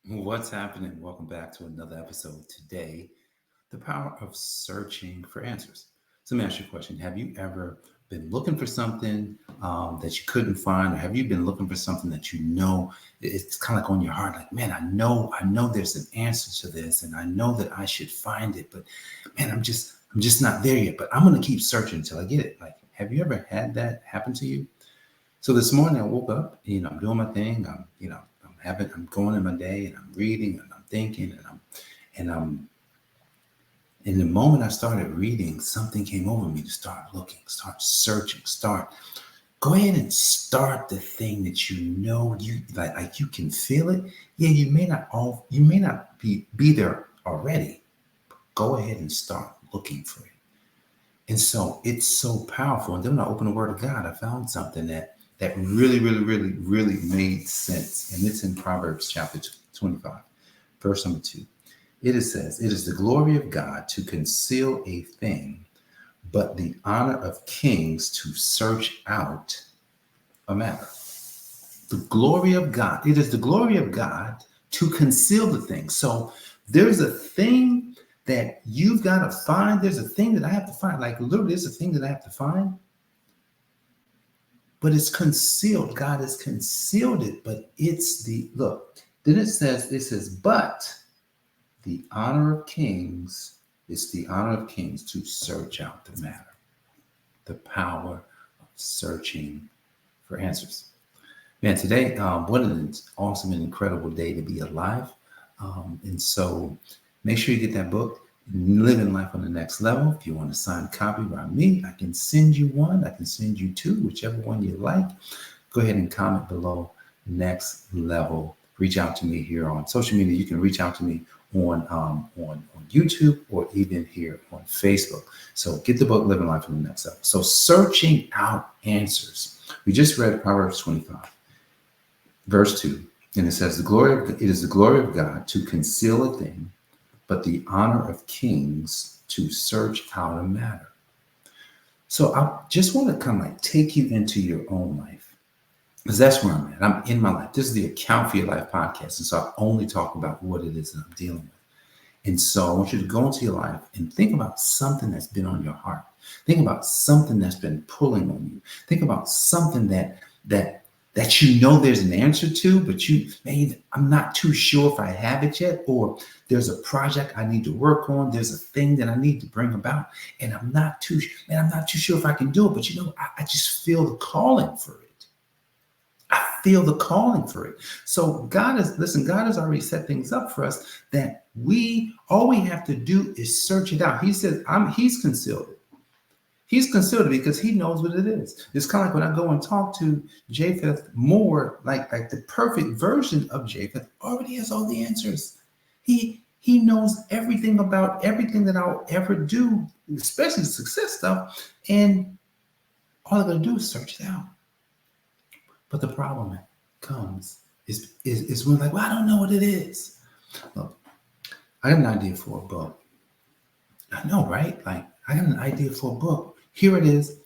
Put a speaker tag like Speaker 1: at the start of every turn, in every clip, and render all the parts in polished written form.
Speaker 1: What's happening? Welcome back to another episode today. The power of searching for answers. So, let me ask you a question. Have you ever been looking for something that you couldn't find, or have you been looking for something that you know it's kind of like on your heart? Like, man, I know there's an answer to this, and I know that I should find it, but man, I'm just not there yet. But I'm gonna keep searching until I get it. Like, have you ever had that happen to you? So this morning I woke up, I'm doing my thing. I'm going in my day and I'm reading and I'm thinking and I'm in the moment I started reading, something came over me to start looking, start searching, go ahead and start the thing that you know you like you can feel it. Yeah, you may not be there already. Go ahead and start looking for it. And so it's so powerful. And then when I opened the Word of God, I found something that really, really, really, really made sense. And it's in Proverbs chapter 25, verse number 2. It says, "It is the glory of God to conceal a thing, but the honor of kings to search out a matter." The glory of God. It is the glory of God to conceal the thing. So there's a thing that you've got to find. There's a thing that I have to find. Like literally, there's a thing that I have to find, but it's concealed. God has concealed it, but it's look. Then it says, but the honor of kings, it's the honor of kings to search out the matter. The power of searching for answers. Man, today, what an awesome and incredible day to be alive. And so make sure you get that book, Living Life on the Next Level. If you want a signed copy by me, I can send you one. I can send you two, whichever one you like. Go ahead and comment below, Next Level. Reach out to me here on social media. You can reach out to me on YouTube or even here on Facebook. So get the book, Living Life on the Next Level. So searching out answers. We just read Proverbs 25, verse 2. And it says, it is the glory of God to conceal a thing, but the honor of kings to search out a matter. So I just want to kind of like take you into your own life, because that's where I'm at. I'm in my life. This is the Account for Your Life podcast. And so I only talk about what it is that I'm dealing with. And so I want you to go into your life and think about something that's been on your heart. Think about something that's been pulling on you. Think about something that you know there's an answer to, but I'm not too sure if I have it yet, or there's a project I need to work on. There's a thing that I need to bring about, and I'm not too sure if I can do it, but I just feel the calling for it. I feel the calling for it. So God has already set things up for us that all we have to do is search it out. He says, he's concealed it. He's concealed it because he knows what it is. It's kind of like when I go and talk to Japheth more, like the perfect version of Japheth already has all the answers. He knows everything about everything that I'll ever do, especially the success stuff. And all I got to do is search it out. But the problem comes is when like, well, I don't know what it is. Look, I got an idea for a book. I know, right? Like, I got an idea for a book. Here it is,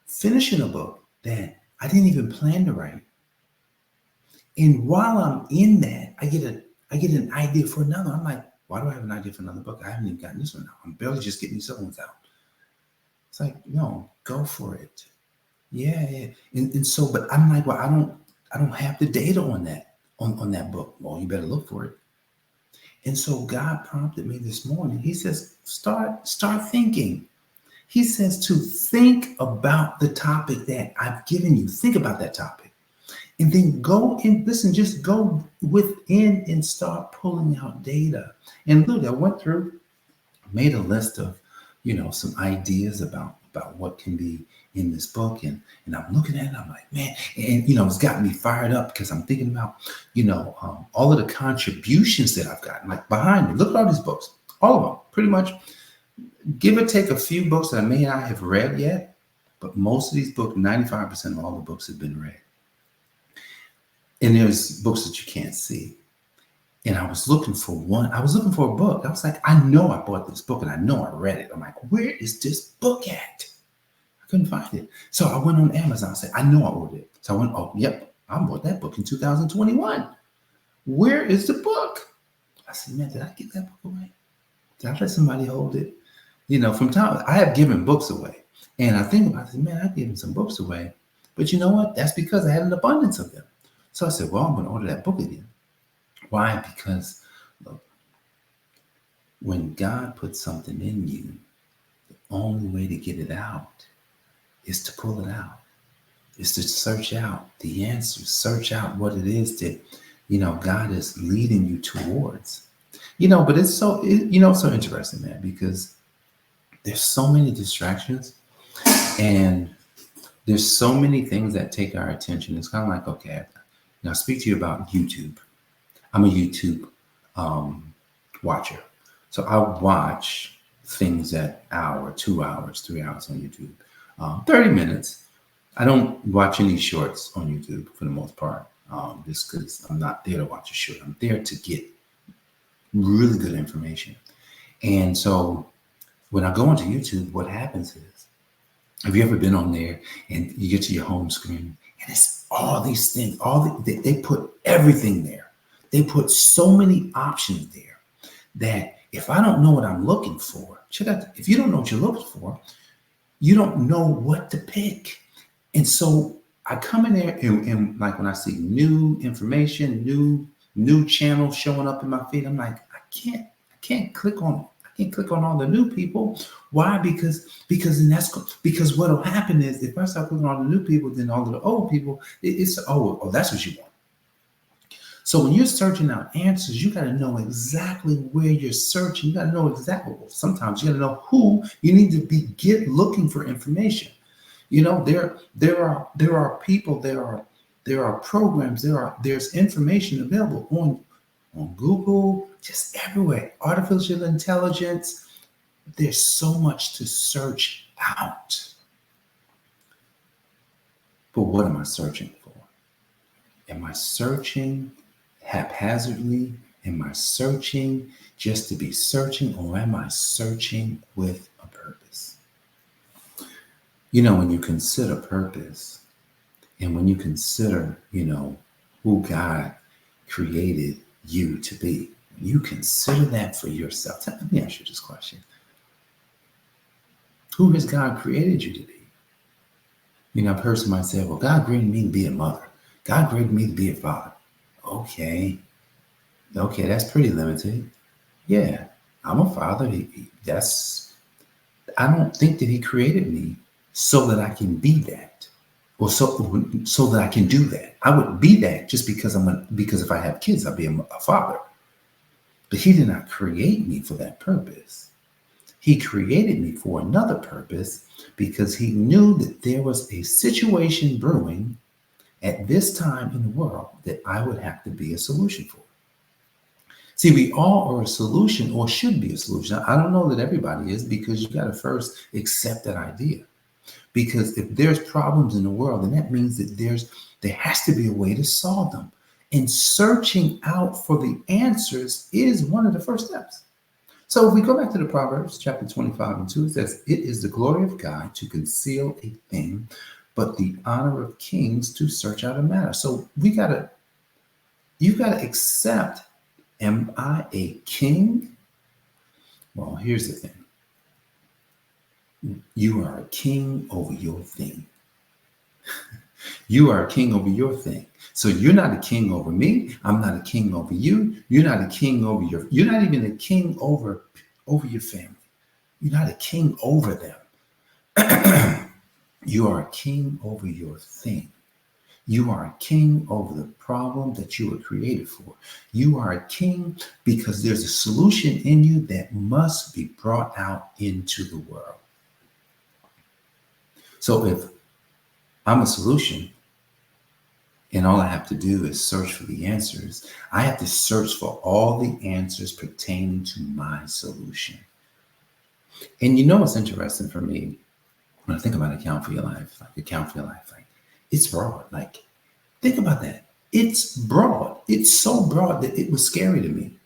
Speaker 1: finishing a book that I didn't even plan to write. And while I'm in that, I get an idea for another. I'm like, why do I have an idea for another book? I haven't even gotten this one out. I'm barely just getting these other ones out. It's like, no, go for it. Yeah. And so, but I'm like, well, I don't have the data on that book. Well, you better look for it. And so God prompted me this morning. He says, start thinking. He says to think about the topic that I've given you. Think about that topic. And then go and listen, just go within and start pulling out data. And look, I went through, made a list of, some ideas about what can be in this book. And I'm looking at it, I'm like, man, and it's got me fired up because I'm thinking about, all of the contributions that I've gotten, like behind me. Look at all these books, all of them, pretty much. Give or take a few books that I may not have read yet, but most of these books, 95% of all the books have been read. And there's books that you can't see. And I was looking for a book. I was like, I know I bought this book and I know I read it. I'm like, where is this book at? I couldn't find it. So I went on Amazon. I said, I know I ordered it. So I went, oh, yep, I bought that book in 2021. Where is the book? I said, man, did I give that book away? Did I let somebody hold it? From time, I have given books away. And I think about it, man, I've given some books away. But you know what? That's because I had an abundance of them. So I said, well, I'm going to order that book again. Why? Because look, when God puts something in you, the only way to get it out is to pull it out. Is to search out the answers, search out what it is that, God is leading you towards. But it's so interesting, man, because there's so many distractions and there's so many things that take our attention. It's kind of like, okay, now I speak to you about YouTube. I'm a YouTube watcher. So I watch things at hour, 2 hours, 3 hours on YouTube, 30 minutes. I don't watch any shorts on YouTube for the most part, just because I'm not there to watch a short. I'm there to get really good information. And so when I go onto YouTube, what happens is, have you ever been on there and you get to your home screen and it's all these things, they put everything there. They put so many options there that if I don't know what I'm looking for, if you don't know what you're looking for, you don't know what to pick. And so I come in there and like when I see new information, new channels showing up in my feed, I'm like, I can't click on all the new people. Why? Because what'll happen is if I start clicking on all the new people, then all of the old people, that's what you want. So when you're searching out answers, you got to know exactly where you're searching. You got to know exactly. Sometimes you got to know who you need to looking for information. There are people, there are programs, there's information available on Google, just everywhere. Artificial intelligence, there's so much to search out. But what am I searching for? Am I searching haphazardly? Am I searching just to be searching, or am I searching with a purpose? When you consider purpose and when you consider, who God created you to be, you consider that for yourself. Let me ask you this question. Who has God created you to be? A person might say, well, God created me to be a mother. God created me to be a father. Okay, that's pretty limited. Yeah, I'm a father. I don't think that he created me so that I can be that, or so that I can do that. I would be that just because because if I have kids, I'll be a father. But he did not create me for that purpose. He created me for another purpose because he knew that there was a situation brewing at this time in the world that I would have to be a solution for. See, we all are a solution, or should be a solution. I don't know that everybody is, because you got to first accept that idea. Because if there's problems in the world, then that means that there has to be a way to solve them. And searching out for the answers is one of the first steps. So if we go back to the Proverbs chapter 25:2, it says, it is the glory of God to conceal a thing, but the honor of kings to search out a matter. So you got to accept, am I a king? Well, here's the thing. You are a king over your thing. You are a king over your thing. So you're not a king over me. I'm not a king over you. You're not a king over you're not even a king over your family. You're not a king over them. You are a king over your thing. You are a king over the problem that you were created for. You are a king because there's a solution in you that must be brought out into the world. So if I'm a solution and all I have to do is search for the answers, I have to search for all the answers pertaining to my solution. And what's interesting for me when I think about account for your life, it's broad. Like, think about that. It's broad. It's so broad that it was scary to me.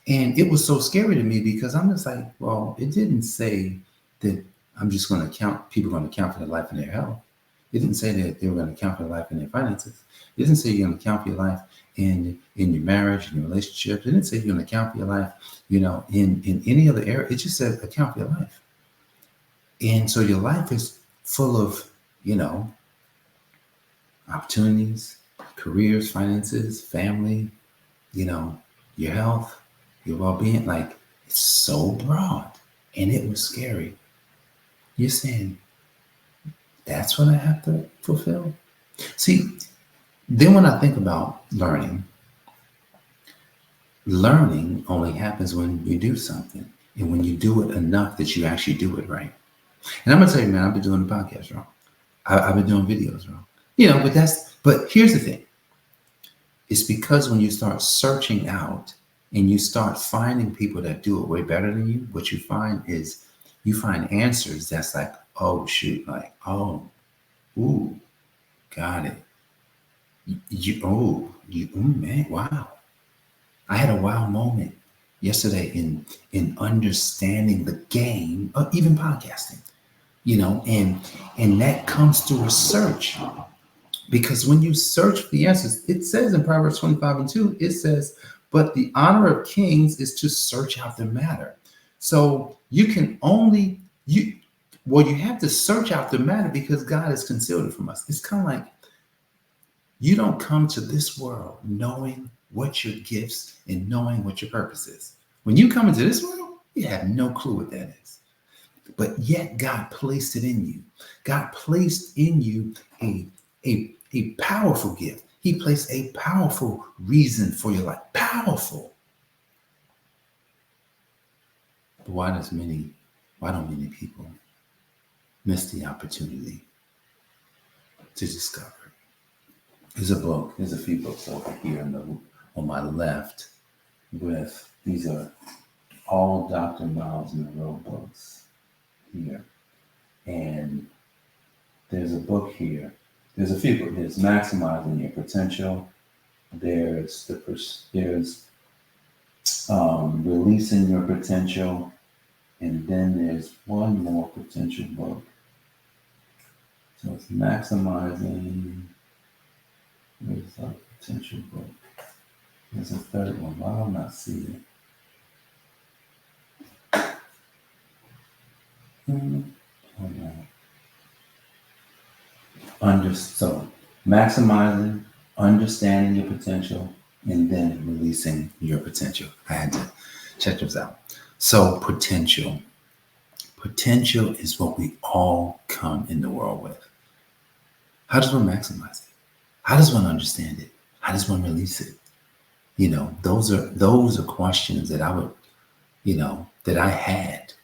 Speaker 1: And it was so scary to me because I'm just like, well, it didn't say that I'm just going to people are going to account for their life and their health. It didn't say that they were going to account for their life and their finances. It didn't say you're going to account for your life in your marriage, in your relationship. It didn't say you're going to account for your life, in any other area. It just said account for your life. And so your life is full of, opportunities, careers, finances, family, your health, your well-being. Like, it's so broad, and it was scary. You're saying, that's what I have to fulfill? See, then when I think about learning only happens when you do something, and when you do it enough that you actually do it right. And I'm going to tell you, man, I've been doing the podcast wrong. I've been doing videos wrong. But here's the thing. It's because when you start searching out and you start finding people that do it way better than you, what you find is you find answers that's like, oh, shoot, like, oh, ooh, got it. Man, wow. I had a wow moment yesterday in understanding the game of even podcasting, and that comes through research. Because when you search for the answers, it says in Proverbs 25:2, it says, but the honor of kings is to search out the matter. So you have to search out the matter because God has concealed it from us. It's kind of like, you don't come to this world knowing what your gifts and knowing what your purpose is. When you come into this world, you have no clue what that is. But yet God placed it in you. God placed in you a powerful gift. He placed a powerful reason for your life. Powerful. But why don't many people miss the opportunity to discover? There's a few books over here on my left these are all Dr. Miles Monroe books here. And there's a book here. There's a few books. There's Maximizing Your Potential. There's Releasing Your Potential. And then there's one more potential book. So it's Maximizing. Where's our potential book? There's a third one. Why do I not see it? Hold on. So maximizing, understanding your potential, and then releasing your potential. I had to check those out. So potential is what we all come in the world with. How does one maximize it? How does one understand it? How does one release it? Those are questions that I would, that I had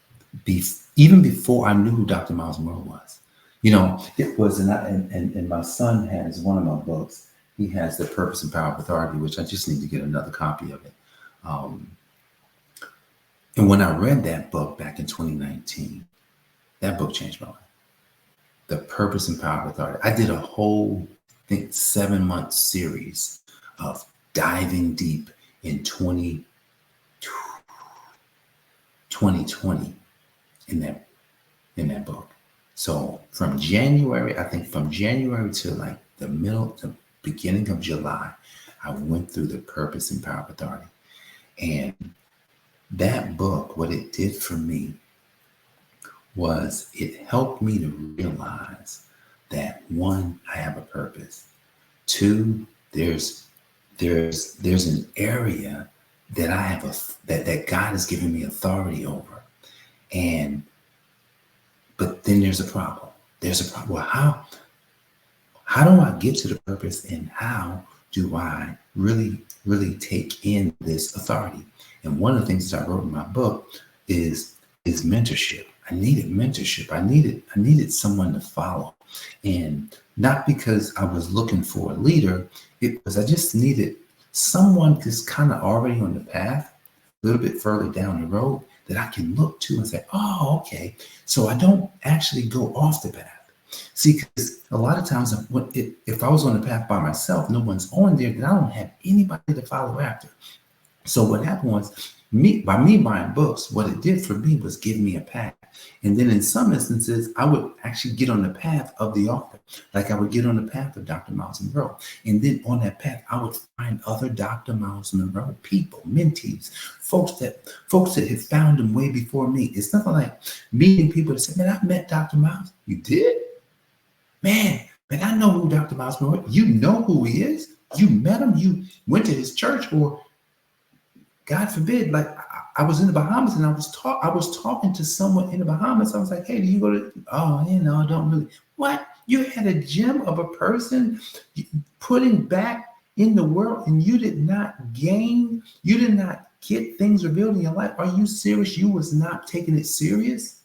Speaker 1: even before I knew who Dr. Miles Monroe was. It was, and my son has one of my books. He has The Purpose and Power of Authority, which I just need to get another copy of it. And when I read that book back in 2019, that book changed my life. The Purpose and Power of Authority. I did a whole, 7-month series of diving deep in 2020 in that book. So from January to like the beginning of July, I went through The Purpose and Power of Authority. And that book, what it did for me was it helped me to realize that, one, I have a purpose. Two, there's an area that I have that God has given me authority over. But then there's a problem. Well, how do I get to the purpose, and how do I really, really take in this authority? And one of the things that I wrote in my book is mentorship. I needed mentorship. I needed someone to follow. And not because I was looking for a leader, it was I just needed someone that's kind of already on the path, a little bit further down the road, that I can look to and say, oh, okay. So I don't actually go off the path. See, because a lot of times if I was on the path by myself, no one's on there, then I don't have anybody to follow after. So what happened was, By me buying books, what it did for me was give me a path. And then in some instances, I would actually get on the path of the author. Like I would get on the path of Dr. Miles Monroe. And then on that path, I would find other Dr. Miles Monroe people, mentees, folks that had found him way before me. It's nothing like meeting people that say, man, I've met Dr. Miles. You did? Man, I know who Dr. Miles Monroe is. You know who he is. You met him. You went to his church, or God forbid, like I was in the Bahamas and I was talking to someone in the Bahamas. I was like, hey, do you go to, oh, I don't really. What? You had a gem of a person putting back in the world and you did not get things revealed in your life. Are you serious? You was not taking it serious?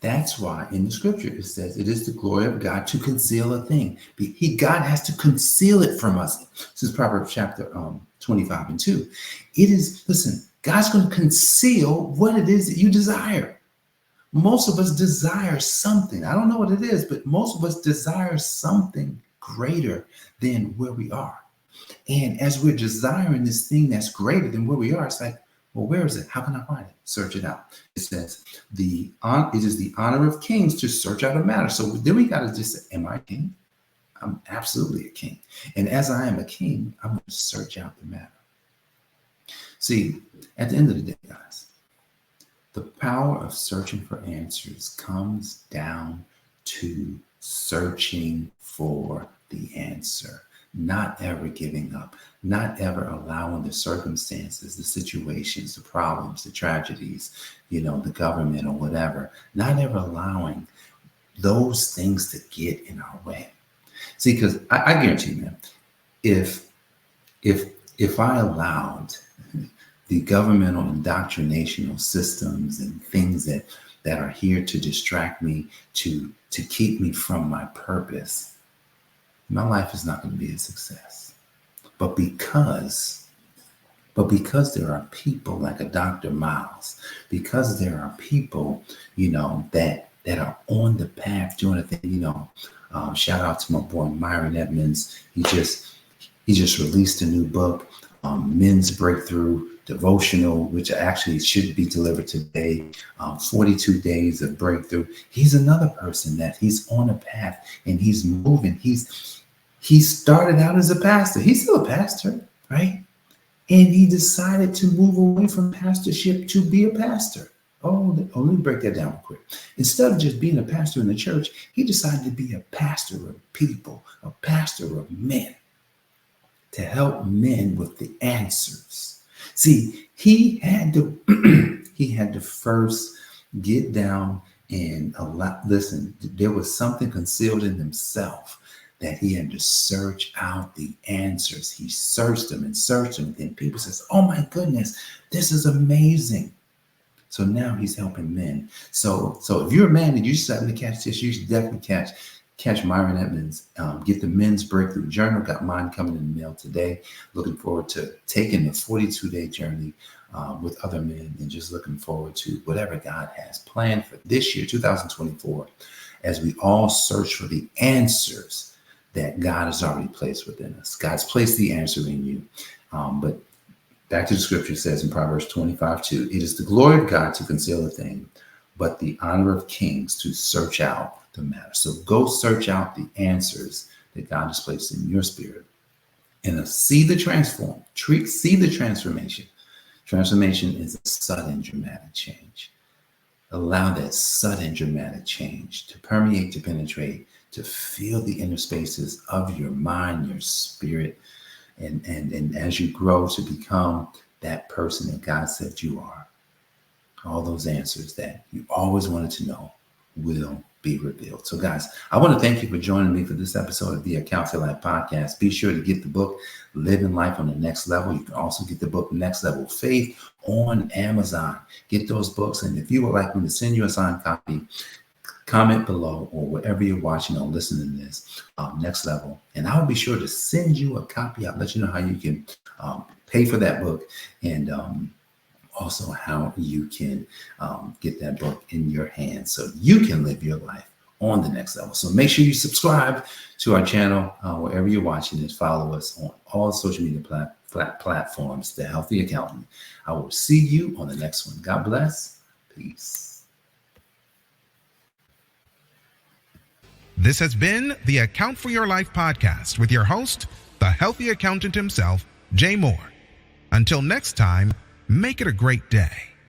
Speaker 1: That's why in the scripture it says it is the glory of God to conceal a thing. God has to conceal it from us. This is Proverbs chapter 25 and 2. It is, listen, God's going to conceal what it is that you desire. Most of us desire something. I don't know what it is, but most of us desire something greater than where we are. And as we're desiring this thing that's greater than where we are, it's like, well, where is it? How can I find it? Search it out. It says, it is the honor of kings to search out a matter. So then we got to just say, am I a king? I'm absolutely a king. And as I am a king, I'm going to search out the matter. See, at the end of the day, guys, the power of searching for answers comes down to searching for the answer. Not ever giving up, not ever allowing the circumstances, the situations, the problems, the tragedies, the government or whatever, not ever allowing those things to get in our way. See, because I guarantee you, man, if I allowed the governmental indoctrinational systems and things that are here to distract me, to keep me from my purpose, my life is not going to be a success. But because there are people like a Dr. Miles, because there are people, that are on the path doing a thing, shout out to my boy Myron Edmonds. He just released a new book, Men's Breakthrough Devotional, which actually should be delivered today. 42 days of breakthrough. He's another person that he's on a path and he's moving. He started out as a pastor. He's still a pastor, right? And he decided to move away from pastorship to be a pastor. Oh, let me break that down real quick. Instead of just being a pastor in the church, he decided to be a pastor of people, a pastor of men, to help men with the answers. See, he had to first get down and listen, there was something concealed in himself that he had to search out the answers. He searched them and searched them. And people says, oh my goodness, this is amazing. So now he's helping men. So if you're a man and you're starting to catch this, you should definitely catch Myron Edmonds. Get the Men's Breakthrough Journal. Got mine coming in the mail today. Looking forward to taking the 42-day journey with other men, and just looking forward to whatever God has planned for this year, 2024, as we all search for the answers that God has already placed within us. God's placed the answer in you. But back to the scripture says in Proverbs 25:2, it is the glory of God to conceal a thing, but the honor of kings to search out the matter. So go search out the answers that God has placed in your spirit, and see the transformation. Transformation is a sudden dramatic change. Allow that sudden dramatic change to permeate, to penetrate, to feel the inner spaces of your mind, your spirit, and as you grow to become that person that God said you are, all those answers that you always wanted to know will be revealed. So guys, I want to thank you for joining me for this episode of the I AFYL Podcast. Be sure to get the book, Living Life on the Next Level. You can also get the book, Next Level Faith, on Amazon. Get those books. And if you would like me to send you a signed copy, comment below or wherever you're watching or listening to this, Next Level. And I'll be sure to send you a copy. I'll let you know how you can pay for that book, and also how you can get that book in your hands so you can live your life on the next level. So make sure you subscribe to our channel wherever you're watching this. Follow us on all social media platforms, The Healthy Accountant. I will see you on the next one. God bless. Peace.
Speaker 2: This has been the Account for Your Life podcast with your host, the healthy accountant himself, Jay Moore. Until next time, make it a great day.